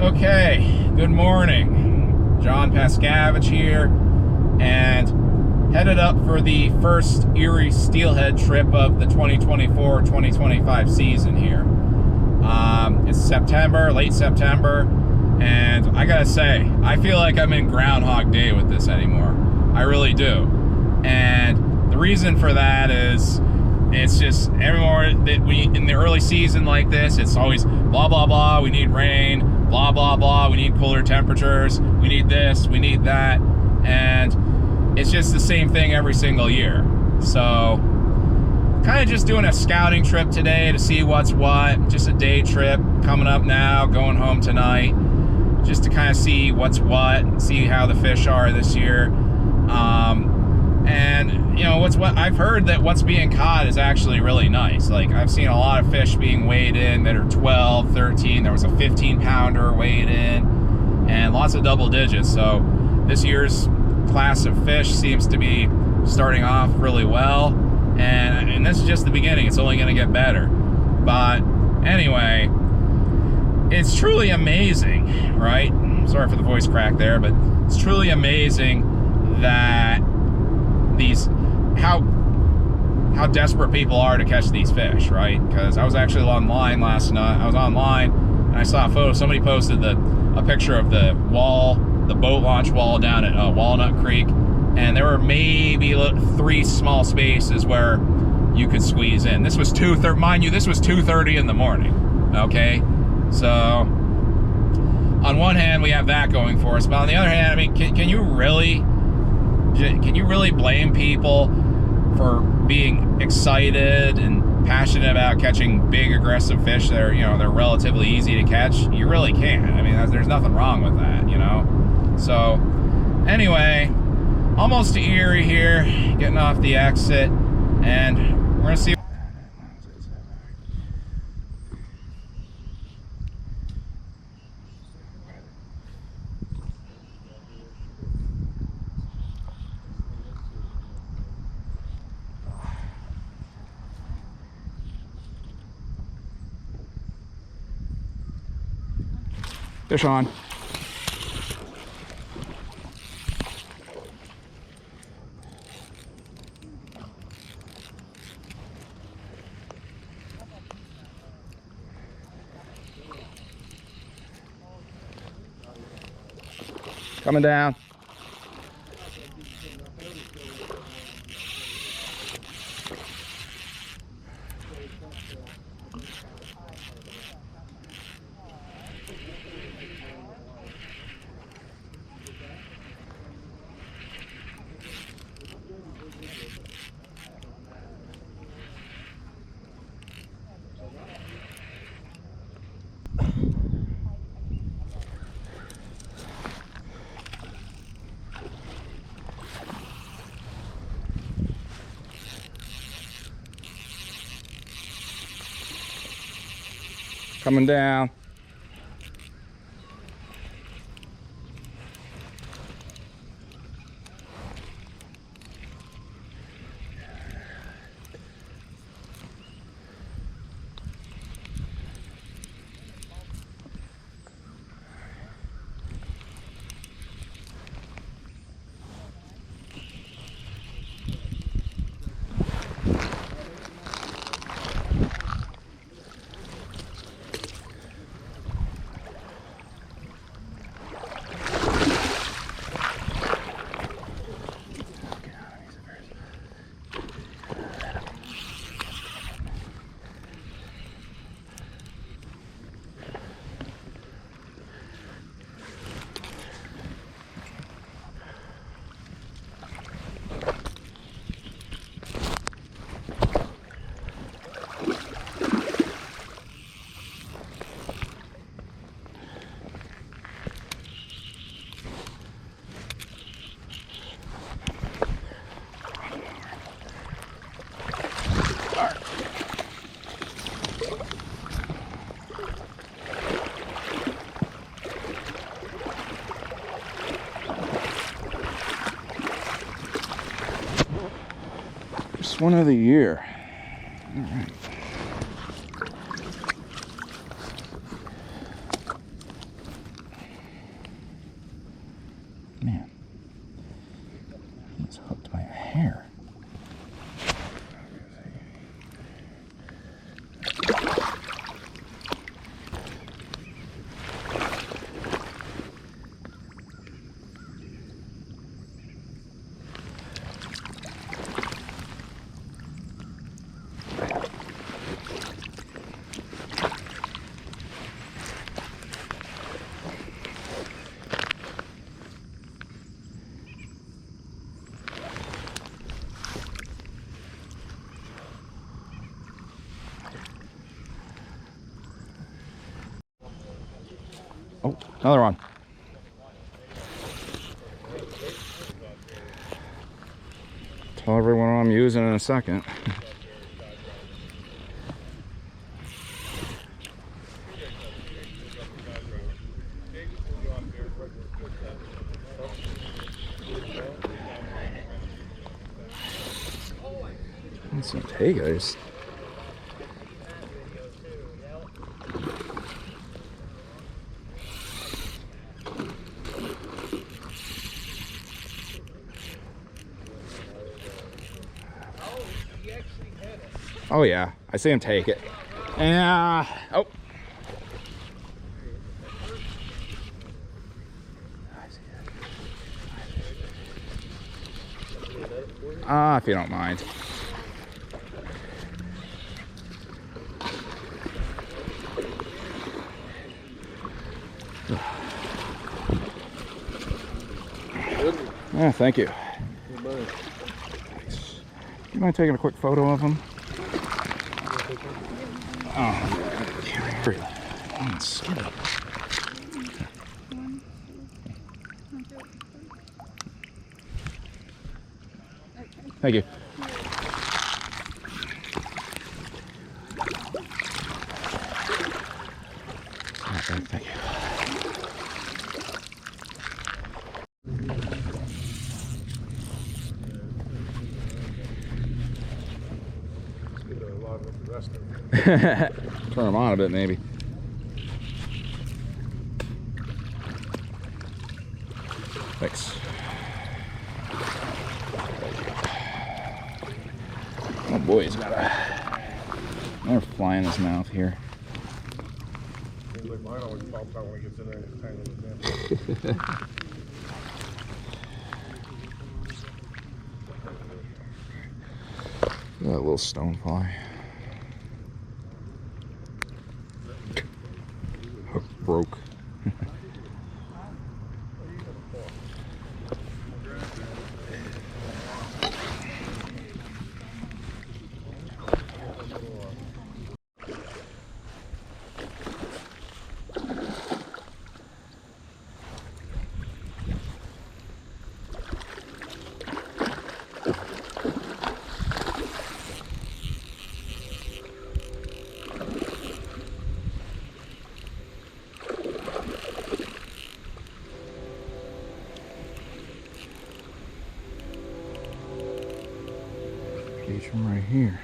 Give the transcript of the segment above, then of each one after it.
Okay, good morning. John Pascavage here, and headed up for the first Erie Steelhead trip of the 2024-2025 season here. It's September, late September, and I gotta say, I feel like I'm in Groundhog Day with this anymore. I really do. And the reason for that is, it's just everywhere that in the early season like this, it's always blah, blah, blah, we need rain, blah, blah, blah, we need cooler temperatures, we need this, we need that, and it's just the same thing every single year. So, kind of just doing a scouting trip today to see what's what, just a day trip, coming up now, going home tonight, just to kind of see what's what, see how the fish are this year. And you know, what's what I've heard that what's being caught is actually really nice. Like, I've seen a lot of fish being weighed in that are 12, 13. There was a 15 pounder weighed in, and lots of double digits. So this year's class of fish seems to be starting off really well, and this is just the beginning. It's only going to get better. But anyway, it's truly amazing, right? Sorry for the voice crack there, but it's truly amazing that how desperate people are to catch these fish, right? Because I was actually online last night. I was online and I saw a photo. Somebody posted a picture of the wall, the boat launch wall down at Walnut Creek, and there were maybe 3 small spaces where you could squeeze in. This was 2:30, mind you, this was 2:30 in the morning. Okay, so on one hand we have that going for us, but on the other hand, I mean, can you really blame people for being excited and passionate about catching big aggressive fish that are, you know, they're relatively easy to catch? You really can't. I mean, there's nothing wrong with that, you know. So anyway, almost to Erie here, getting off the exit, and we're gonna see. Fish on. Coming down. Coming down. One of the year. All right. Oh, another one. Tell everyone what I'm using in a second. And some Tagos. Oh yeah, I see him take it. And oh. If you don't mind. Yeah, thank you. You mind taking a quick photo of him? Oh, here. Thank you. Okay, thank you. Turn them on a bit, maybe. Thanks. Oh boy, he's got another fly in his mouth here. Mine always pops out when it gets in there and it's tiny. That little stone fly. Hook broke. Catch him right here.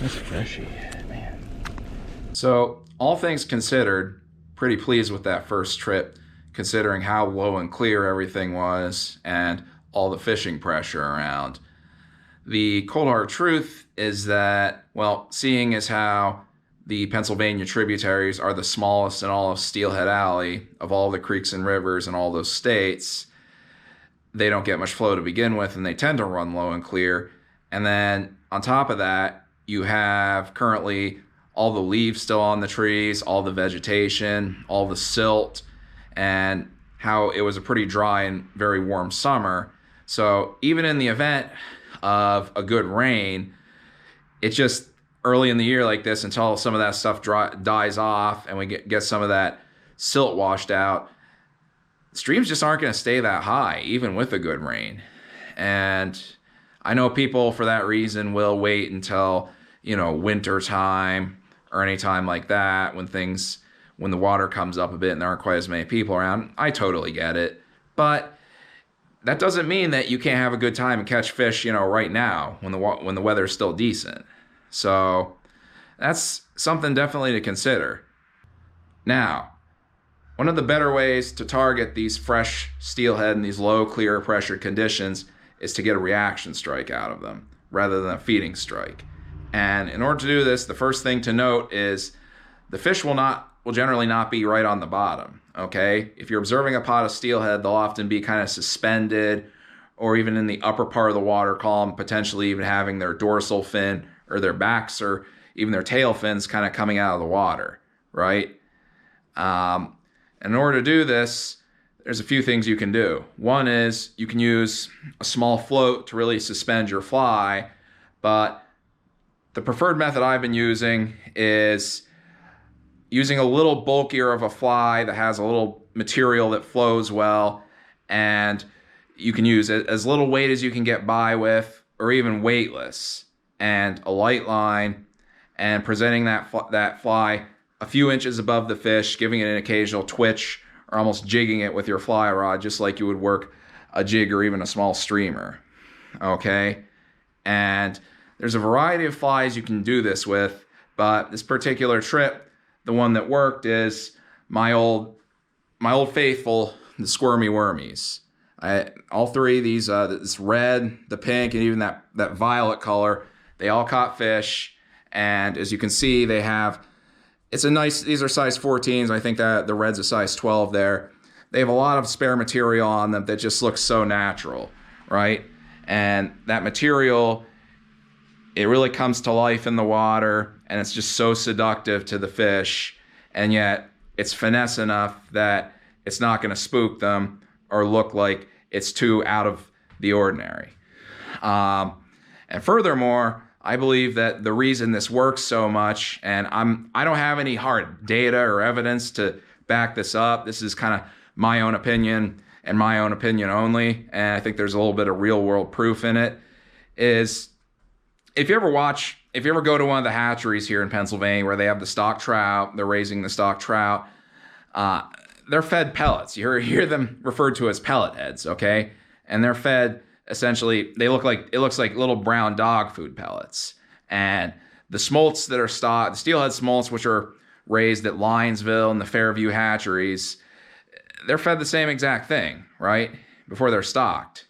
That's freshy, man. So, all things considered, pretty pleased with that first trip, considering how low and clear everything was and all the fishing pressure around. The cold hard truth is that, well, seeing as how the Pennsylvania tributaries are the smallest in all of Steelhead Alley, of all the creeks and rivers in all those states, they don't get much flow to begin with, and they tend to run low and clear. And then on top of that, you have currently all the leaves still on the trees, all the vegetation, all the silt, and how it was a pretty dry and very warm summer. So even in the event of a good rain, it's just early in the year like this, until some of that stuff dies off and we get some of that silt washed out, streams just aren't going to stay that high, even with a good rain. And I know people for that reason will wait until, winter time or any time like that, when the water comes up a bit and there aren't quite as many people around. I totally get it. But that doesn't mean that you can't have a good time and catch fish, right now when the weather's still decent. So That's something definitely to consider. Now, one of the better ways to target these fresh steelhead in these low clear pressure conditions is to get a reaction strike out of them rather than a feeding strike. And in order to do this, the first thing to note is the fish will generally not be right on the bottom. Okay, if you're observing a pot of steelhead, they'll often be kind of suspended or even in the upper part of the water column, potentially even having their dorsal fin or their backs or even their tail fins kind of coming out of the water, right? In order to do this, there's a few things you can do. One is you can use a small float to really suspend your fly, but the preferred method I've been using is using a little bulkier of a fly that has a little material that flows well, and you can use as little weight as you can get by with, or even weightless, and a light line, and presenting that fly a few inches above the fish, giving it an occasional twitch, or almost jigging it with your fly rod, just like you would work a jig or even a small streamer. Okay? And there's a variety of flies you can do this with, but this particular trip, the one that worked is my old faithful, the squirmy wormies. All three of these, this red, the pink, and even that violet color, they all caught fish. And as you can see, they have, these are size 14s. I think that the red's a size 12 there. They have a lot of spare material on them that just looks so natural, right? And that material, it really comes to life in the water, and it's just so seductive to the fish, and yet it's finesse enough that it's not going to spook them or look like it's too out of the ordinary. And furthermore, I believe that the reason this works so much, and I don't have any hard data or evidence to back this up. This is kind of my own opinion and my own opinion only, and I think there's a little bit of real world proof in it, is if you ever go to one of the hatcheries here in Pennsylvania where they have the stock trout, they're raising the stock trout, they're fed pellets. You hear them referred to as pellet heads, okay? And they're fed, essentially, it looks like little brown dog food pellets. And the smolts that are stocked, the steelhead smolts, which are raised at Linesville and the Fairview hatcheries, they're fed the same exact thing, right? Before they're stocked.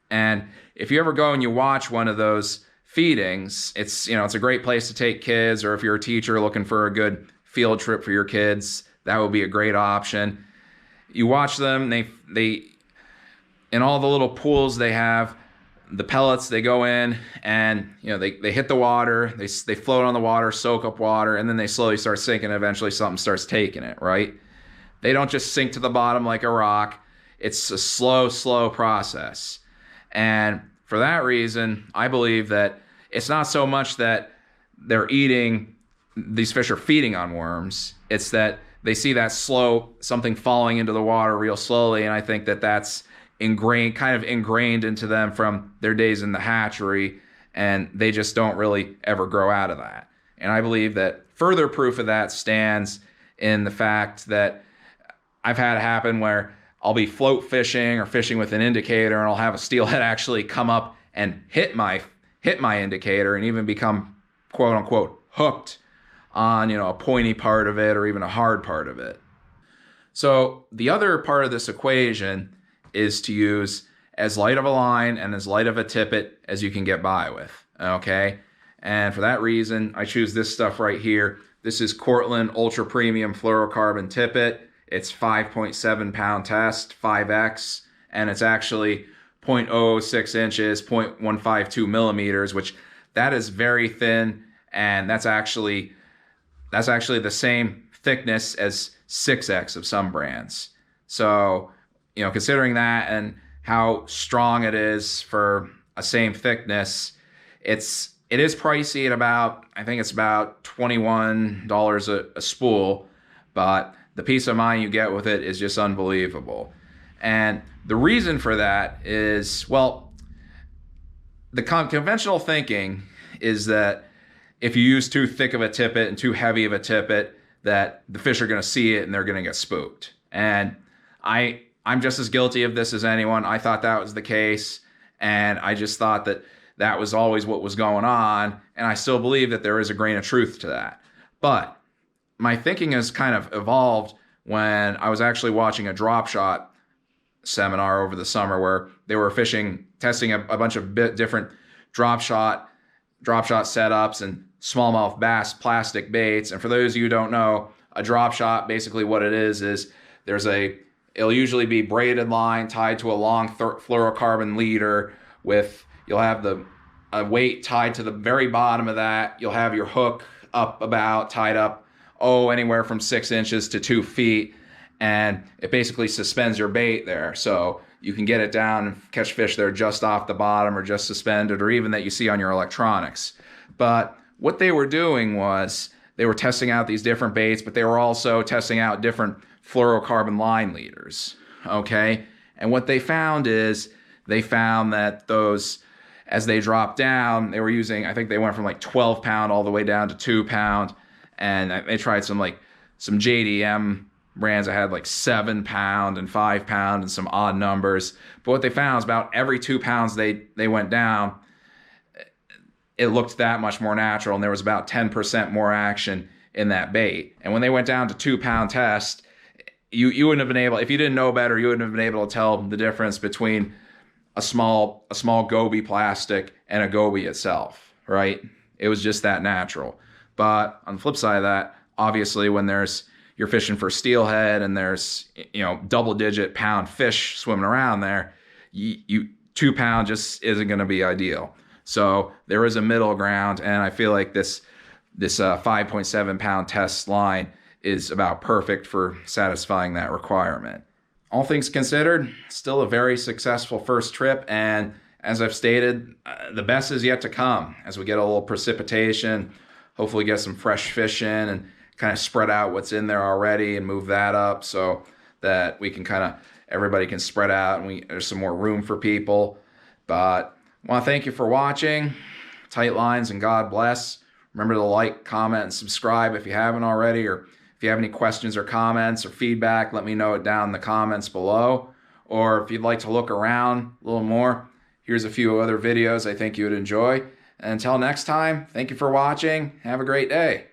And if you ever go and you watch one of those feedings, it's a great place to take kids, or if you're a teacher looking for a good field trip for your kids, that would be a great option. You watch them, they in all the little pools they have, the pellets, they go in and they hit the water, they float on the water, soak up water, and then they slowly start sinking, and eventually something starts taking it, right? They don't just sink to the bottom like a rock. It's a slow process. And for that reason, I believe that it's not so much that these fish are feeding on worms. It's that they see that something falling into the water real slowly. And I think that that's ingrained into them from their days in the hatchery. And they just don't really ever grow out of that. And I believe that further proof of that stands in the fact that I've had it happen where I'll be float fishing or fishing with an indicator, and I'll have a steelhead actually come up and hit my indicator and even become quote unquote hooked on a pointy part of it or even a hard part of it. So the other part of this equation is to use as light of a line and as light of a tippet as you can get by with, okay? And for that reason, I choose this stuff right here. This is Cortland Ultra Premium Fluorocarbon Tippet. It's 5.7 pound test, 5X, and it's actually 0.006 inches, 0.152 millimeters, which that is very thin, and that's actually the same thickness as 6X of some brands. So, considering that and how strong it is for a same thickness, it is pricey at I think it's about $21 a spool, but the peace of mind you get with it is just unbelievable. And the reason for that is, well, the conventional thinking is that if you use too thick of a tippet and too heavy of a tippet, that the fish are going to see it and they're going to get spooked. And I'm just as guilty of this as anyone. I thought that was the case, and I just thought that that was always what was going on, and I still believe that there is a grain of truth to that. But my thinking has kind of evolved when I was actually watching a drop shot seminar over the summer where they were testing a bunch of different drop shot setups and smallmouth bass plastic baits. And for those of you who don't know, a drop shot, basically what it is it'll usually be braided line tied to a long fluorocarbon leader you'll have a weight tied to the very bottom of that. You'll have your hook tied up, anywhere from 6 inches to 2 feet. And it basically suspends your bait there. So you can get it down and catch fish that are just off the bottom or just suspended, or even that you see on your electronics. But what they were doing was they were testing out these different baits, but they were also testing out different fluorocarbon line leaders. Okay? And what they found that those, as they dropped down, they were using, I think they went from like 12 pound all the way down to 2 pound. And they tried some JDM brands that had like 7 pound and 5 pound and some odd numbers. But what they found is about every 2 pounds they went down, it looked that much more natural, and there was about 10% more action in that bait. And when they went down to 2 pound test, you wouldn't have been able, if you didn't know better, you wouldn't have been able to tell the difference between a small goby plastic and a goby itself, right? It was just that natural. But on the flip side of that, obviously when you're fishing for steelhead and there's double-digit pound fish swimming around there, 2 pound just isn't going to be ideal. So there is a middle ground, and I feel like this 5.7 pound test line is about perfect for satisfying that requirement. All things considered, still a very successful first trip, and as I've stated, the best is yet to come as we get a little precipitation, hopefully get some fresh fish in and kind of spread out what's in there already and move that up so that we can everybody can spread out and there's some more room for people. But I want to thank you for watching. Tight lines and God bless. Remember to like, comment, and subscribe if you haven't already, or if you have any questions or comments or feedback, let me know it down in the comments below. Or if you'd like to look around a little more, here's a few other videos I think you would enjoy. And until next time, thank you for watching. Have a great day.